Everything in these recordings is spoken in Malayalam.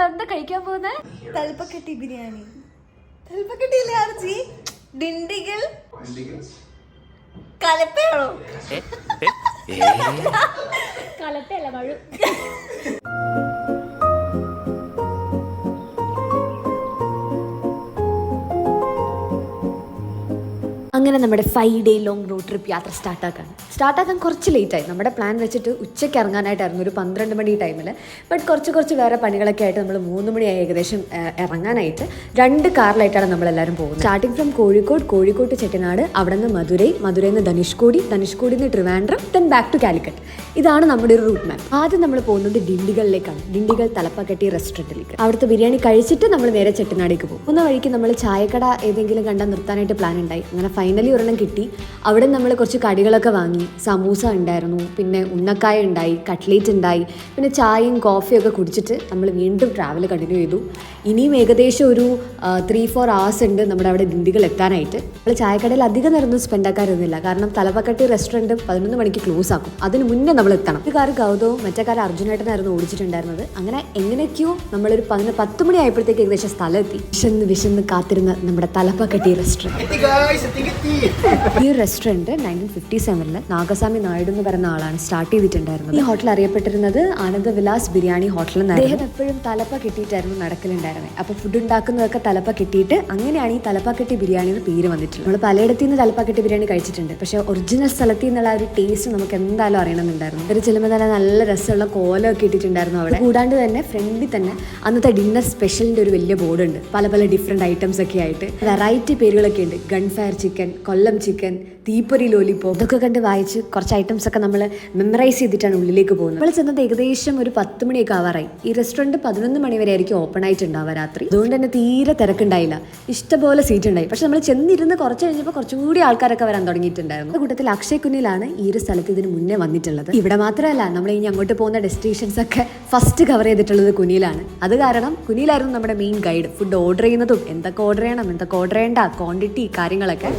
നമ്മൾ എന്താ കഴിക്കാൻ പോകുന്നത്? തലപ്പക്കട്ടി ബിരിയാണി. തലപ്പക്കട്ടി ഇല്ലേ ആർജി? ഡിണ്ടിഗൽ കലപ്പയാണോ? കലപ്പയല്ല, മഴ. അങ്ങനെ നമ്മുടെ 5 day ലോങ് റോഡ് ട്രിപ്പ് യാത്ര സ്റ്റാർട്ടാക്കാൻ കുറച്ച് ലേറ്റായി. നമ്മുടെ പ്ലാൻ വെച്ചിട്ട് ഉച്ചയ്ക്ക് ഇറങ്ങാനായിട്ടായിരുന്നു, ഒരു 12 മണി ടൈമിൽ. ബട്ട് കുറച്ച് വേറെ പണികളൊക്കെ ആയിട്ട് നമ്മൾ 3 മണിയായി ഏകദേശം ഇറങ്ങാനായിട്ട്. 2 കാറിലായിട്ടാണ് നമ്മളെല്ലാവരും പോകുന്നത്. Starting from Kozhikode to Chettinad, അവിടെ നിന്ന് മധുരയിൽ നിന്ന് ധനുഷ്കോടി നിന്ന് Trivandrum, then back to Calicut. ഇതാണ് നമ്മുടെ ഒരു റൂട്ട് മാപ്പ്. ആദ്യം നമ്മൾ പോകുന്നത് ഡിണ്ടിഗലിലേക്കാണ്. ഡിണ്ടിഗൽ തലപ്പക്കട്ടി റെസ്റ്റോറൻറ്റിലേക്ക്. അവിടുത്തെ ബിരിയാണി കഴിച്ചിട്ട് നമ്മൾ നേരെ ചെട്ടിനാടേക്ക് പോകും. പോകുന്ന വഴിക്ക് നമ്മൾ ചായക്കട ഏതെങ്കിലും കണ്ടാൽ നിർത്താനായിട്ട് പ്ലാൻ ഉണ്ടായി. അങ്ങനെ ഫൈനലി ഒരെണ്ണം കിട്ടി. അവിടെ നമ്മൾ കുറച്ച് കടികളൊക്കെ വാങ്ങി. സമൂസ ഉണ്ടായിരുന്നു, പിന്നെ ഉന്നക്കായ ഉണ്ടായി, കട്ട്ലേറ്റ് ഉണ്ടായി, പിന്നെ ചായയും കോഫിയൊക്കെ കുടിച്ചിട്ട് നമ്മൾ വീണ്ടും ട്രാവൽ കണ്ടിന്യൂ ചെയ്തു. ഇനിയും ഏകദേശം ഒരു 3-4 hours ഉണ്ട് നമ്മുടെ അവിടെ ഡിണ്ടിഗൽ എത്താനായിട്ട്. നമ്മൾ ചായക്കടയിൽ അധികം നേരമൊന്നും സ്പെൻഡ് ആക്കാറൊന്നുമില്ല, കാരണം തലപ്പക്കട്ടി റെസ്റ്റോറൻറ്റ് 11 മണിക്ക് ക്ലോസ് ആക്കും. അതിന് മുന്നേ നമ്മൾ എത്തണം. ഒരു കാർ ഗൗതവും മറ്റേ കാർ അർജുനായിട്ടായിരുന്നു ഓടിച്ചിട്ടുണ്ടായിരുന്നത്. അങ്ങനെ എങ്ങനെയൊക്കെയോ നമ്മളൊരു 10 മണി ആയപ്പോഴത്തേക്ക് ഏകദേശം സ്ഥലം എത്തി. വിശന്ന് കാത്തിരുന്ന നമ്മുടെ തലപ്പക്കട്ടി റെസ്റ്റോറൻറ്റ്. ഈ റെസ്റ്റോറൻറ്റ് 1957 നാഗസ്വാമി നായിഡു എന്ന് പറയുന്ന ആളാണ് സ്റ്റാർട്ട് ചെയ്തിട്ടുണ്ടായിരുന്നത്. ഈ ഹോട്ടൽ അറിയപ്പെട്ടിരുന്നത് ആനന്ദ വിലാസ് ബിരിയാണി ഹോട്ടൽ എന്നായിരുന്നു. അദ്ദേഹം എപ്പോഴും തലപ്പ കിട്ടിയിട്ടായിരുന്നു നടക്കലുണ്ടായിരുന്നത്. അപ്പോൾ ഫുഡ് ഉണ്ടാക്കുന്നതൊക്കെ തലപ്പ കിട്ടിയിട്ട് അങ്ങനെയാണ് ഈ തലപ്പക്കട്ടി ബിരിയാണി എന്ന് പേര് വന്നിട്ടുള്ളത്. നമ്മൾ പലയിടത്തു നിന്ന് തലപ്പക്കട്ടി ബിരിയാണി കഴിച്ചിട്ടുണ്ട്, പക്ഷേ ഒറിജിനൽ സ്ഥലത്തിൽ നിന്നുള്ള ഒരു ടേസ്റ്റ് നമുക്ക് എന്തായാലും അറിയണമെന്നുണ്ടായിരുന്നു. ഒരു ചെല്ലുമ്പോൾ തന്നെ നല്ല രസമുള്ള കോലമൊക്കെ ഇട്ടിട്ടുണ്ടായിരുന്നു അവിടെ. കൂടാണ്ട് തന്നെ ഫ്രണ്ടിൽ തന്നെ അന്നത്തെ ഡിന്നർ സ്പെഷ്യലിൻ്റെ ഒരു വലിയ ബോർഡ് ഉണ്ട്. പല ഡിഫറെൻറ്റ് ഐറ്റംസ് ഒക്കെ ആയിട്ട് വെറൈറ്റി പേരുകളൊക്കെ ഉണ്ട്. ഗൺ ഫയർ ചിക്കൻ, കൊല്ലം ചിക്കൻ, തീപ്പൊരി ലോലിപ്പോപ്പ്, ഇതൊക്കെ കണ്ട് വായിച്ച് കുറച്ച് ഐറ്റംസ് ഒക്കെ നമ്മൾ മെമ്മറൈസ് ചെയ്തിട്ടാണ് ഉള്ളിലേക്ക് പോകുന്നത്. നമ്മൾ ചെന്നത് ഏകദേശം ഒരു 10 മണിയൊക്കെ ആവാറായി. ഈ റെസ്റ്റോറൻറ്റ് 11 മണി വരെ ആയിരിക്കും ഓപ്പൺ ആയിട്ടുണ്ടാവുക രാത്രി. അതുകൊണ്ട് തന്നെ തീരെ തിരക്കുണ്ടായില്ല, ഇഷ്ടംപോലെ സീറ്റ് ഉണ്ടായി. പക്ഷെ നമ്മൾ ചെന്നിരുന്ന് കുറച്ച് കഴിഞ്ഞപ്പോൾ കുറച്ചും കൂടി ആൾക്കാരൊക്കെ വരാൻ തുടങ്ങിയിട്ടുണ്ടായിരുന്നു. കൂട്ടത്തിൽ അക്ഷയ് കുന്നിലാണ് ഈ ഒരു സ്ഥലത്ത് ഇതിന് മുന്നേ വന്നിട്ടുള്ളത്. ഇവിടെ മാത്രമല്ല, നമ്മൾ ഇനി അങ്ങോട്ട് പോകുന്ന ഡെസ്റ്റിനേഷൻസ് ഒക്കെ ഫസ്റ്റ് കവർ ചെയ്തിട്ടുള്ളത് കുനിയിലാണ്. അത് കാരണം കുനിയിലായിരുന്നു നമ്മുടെ മെയിൻ ഗൈഡ്. ഫുഡ് ഓർഡർ ചെയ്യുന്നതും എന്തൊക്കെ ഓർഡർ ചെയ്യണം, എന്തൊക്കെ ഓർഡർ ചെയ്യേണ്ട, ക്വാണ്ടിറ്റി, കാര്യങ്ങളൊക്കെ.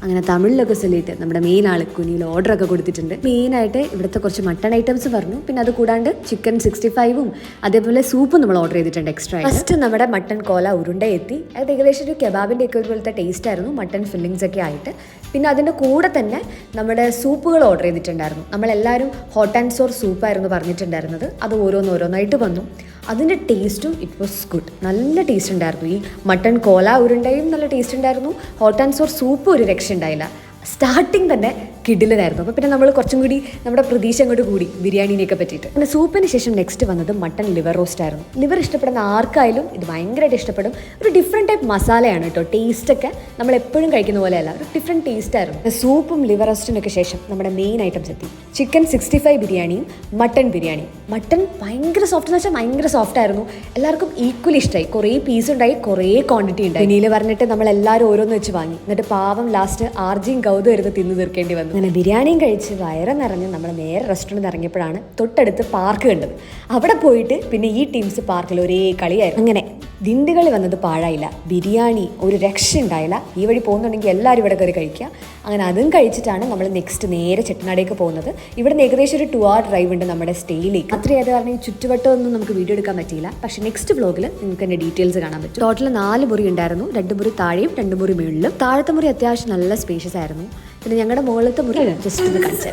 അങ്ങനെ തമിഴിലൊക്കെ ചൊല്ലിയിട്ട് നമ്മുടെ മെയിൻ ആൾ കുനിയിൽ ഓർഡറൊക്കെ കൊടുത്തിട്ടുണ്ട്. മെയിനായിട്ട് ഇവിടുത്തെ കുറച്ച് മട്ടൺ ഐറ്റംസ് പറഞ്ഞു. പിന്നെ അത് കൂടാണ്ട് ചിക്കൻ 65ഉം അതേപോലെ സൂപ്പും നമ്മൾ ഓർഡർ ചെയ്തിട്ടുണ്ട് എക്സ്ട്രാ. ഫസ്റ്റ് നമ്മുടെ മട്ടൺ കോല ഉരുണ്ട എത്തി. അത് ഏകദേശം ഒരു കെബാബിൻ്റെ ഒക്കെ പോലത്തെ ടേസ്റ്റ് ആയിരുന്നു, മട്ടൺ ഫില്ലിങ്സ് ഒക്കെ ആയിട്ട്. പിന്നെ അതിൻ്റെ കൂടെ തന്നെ നമ്മുടെ സൂപ്പുകൾ ഓർഡർ ചെയ്തിട്ടുണ്ടായിരുന്നു. നമ്മളെല്ലാവരും ഹോട്ട് ആൻഡ് സോർ സൂപ്പായിരുന്നു പറഞ്ഞിട്ടുണ്ടായിരുന്നത്. അത് ഓരോന്നായിട്ട് വന്നു. അതിൻ്റെ ടേസ്റ്റും ഇറ്റ് വാസ് ഗുഡ്, നല്ല ടേസ്റ്റ് ഉണ്ടായിരുന്നു. ഈ മട്ടൺ കോല ഉരുണ്ടയും നല്ല ടേസ്റ്റ് ഉണ്ടായിരുന്നു. ഹോട്ട് ആൻഡ് സോർ സൂപ്പ് ഒരു രക്ഷ ഉണ്ടായില്ല. സ്റ്റാർട്ടിങ് തന്നെ കിടിലനായിരുന്നു. അപ്പോൾ പിന്നെ നമ്മൾ കുറച്ചും കൂടി നമ്മുടെ പ്രതീക്ഷ അങ്ങോട്ട് കൂടി ബിരിയാണിനെയൊക്കെ പറ്റിയിട്ട്. പിന്നെ സൂപ്പിന് ശേഷം നെക്സ്റ്റ് വന്നത് മട്ടൺ ലിവർ റോസ്റ്റ് ആയിരുന്നു. ലിവർ ഇഷ്ടപ്പെടുന്ന ആർക്കായാലും ഇത് ഭയങ്കരമായിട്ട് ഇഷ്ടപ്പെടും. ഒരു ഡിഫറെൻറ്റ് ടൈപ്പ് മസാലയാണ് കേട്ടോ. ടേസ്റ്റൊക്കെ നമ്മൾ എപ്പോഴും കഴിക്കുന്ന പോലെയല്ല, ഒരു ഡിഫറെൻറ്റ് ടേസ്റ്റ് ആയിരുന്നു. സൂപ്പും ലിവർ റോസ്റ്റിനൊക്കെ ശേഷം നമ്മുടെ മെയിൻ ഐറ്റംസ് എത്തി. ചിക്കൻ 65 ബിരിയാണിയും മട്ടൺ ബിരിയാണി. മട്ടൺ ഭയങ്കര സോഫ്റ്റ് എന്ന് വെച്ചാൽ ഭയങ്കര സോഫ്റ്റ് ആയിരുന്നു. എല്ലാവർക്കും ഈക്വലി ഇഷ്ടമായി. കുറേ പീസ് ഉണ്ടായി, കുറേ ക്വാണ്ടിറ്റി ഉണ്ടായി. പിന്നീട് പറഞ്ഞിട്ട് നമ്മളെല്ലാവരും ഓരോന്ന് വെച്ച് വാങ്ങി. എന്നിട്ട് പാവം ലാസ്റ്റ് ആർജിയും ഗൗതം ഇരുന്ന് തിന്നു തീർക്കേണ്ടി വന്നു. അങ്ങനെ ബിരിയാണിയും കഴിച്ച് വയറ് നിറഞ്ഞ് നമ്മൾ നേരെ റെസ്റ്റോറൻറ്റ് ഇറങ്ങിയപ്പോഴാണ് തൊട്ടടുത്ത് പാർക്ക് കണ്ടത്. അവിടെ പോയിട്ട് പിന്നെ ഈ ടീംസ് പാർക്കിൽ ഒരേ കളിയായിരുന്നു. അങ്ങനെ ദിണ്ടുകളി വന്നത് പാഴായില്ല. ബിരിയാണി ഒരു രക്ഷ ഉണ്ടായില്ല. ഈ വഴി പോകുന്നുണ്ടെങ്കിൽ എല്ലാവരും ഇവിടെ കയറി കഴിക്കുക. അങ്ങനെ അതും കഴിച്ചിട്ടാണ് നമ്മൾ നെക്സ്റ്റ് നേരെ ചെട്ടിനാടേക്ക് പോകുന്നത്. ഇവിടെ നിന്ന് ഏകദേശം ഒരു 2 hour ഡ്രൈവ് ഉണ്ട് നമ്മുടെ സ്റ്റേയിലേക്ക്. അത്രയായത് കാരണം ഈ ചുറ്റുവട്ടമൊന്നും നമുക്ക് വീഡിയോ എടുക്കാൻ പറ്റിയില്ല. പക്ഷേ നെക്സ്റ്റ് വ്ലോഗിൽ നിങ്ങൾക്ക് എൻ്റെ ഡീറ്റെയിൽസ് കാണാൻ പറ്റും. ടോട്ടൽ 4 മുറി ഉണ്ടായിരുന്നു. 2 മുറി താഴെയും 2 മുറി മുകളിലും. താഴത്തെ മുറി അത്യാവശ്യം നല്ല സ്പേഷ്യസ് ആയിരുന്നു. പിന്നെ ഞങ്ങളുടെ മുകളിലത്തെ മുറി ജസ്റ്റ് ഒന്ന് കാണിച്ചു.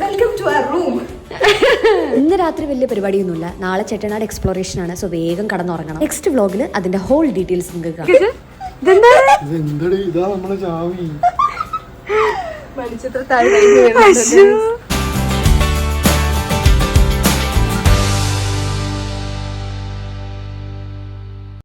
ഇന്ന് രാത്രി വലിയ പരിപാടിയൊന്നുമില്ല. നാളെ ചെട്ടനാട് എക്സ്പ്ലോറേഷൻ ആണ്. സോ വേഗം കടന്നുറങ്ങണം. നെക്സ്റ്റ് വ്ലോഗിൽ അതിന്റെ ഹോൾ ഡീറ്റെയിൽസ് നിങ്ങൾക്ക് കാണാം.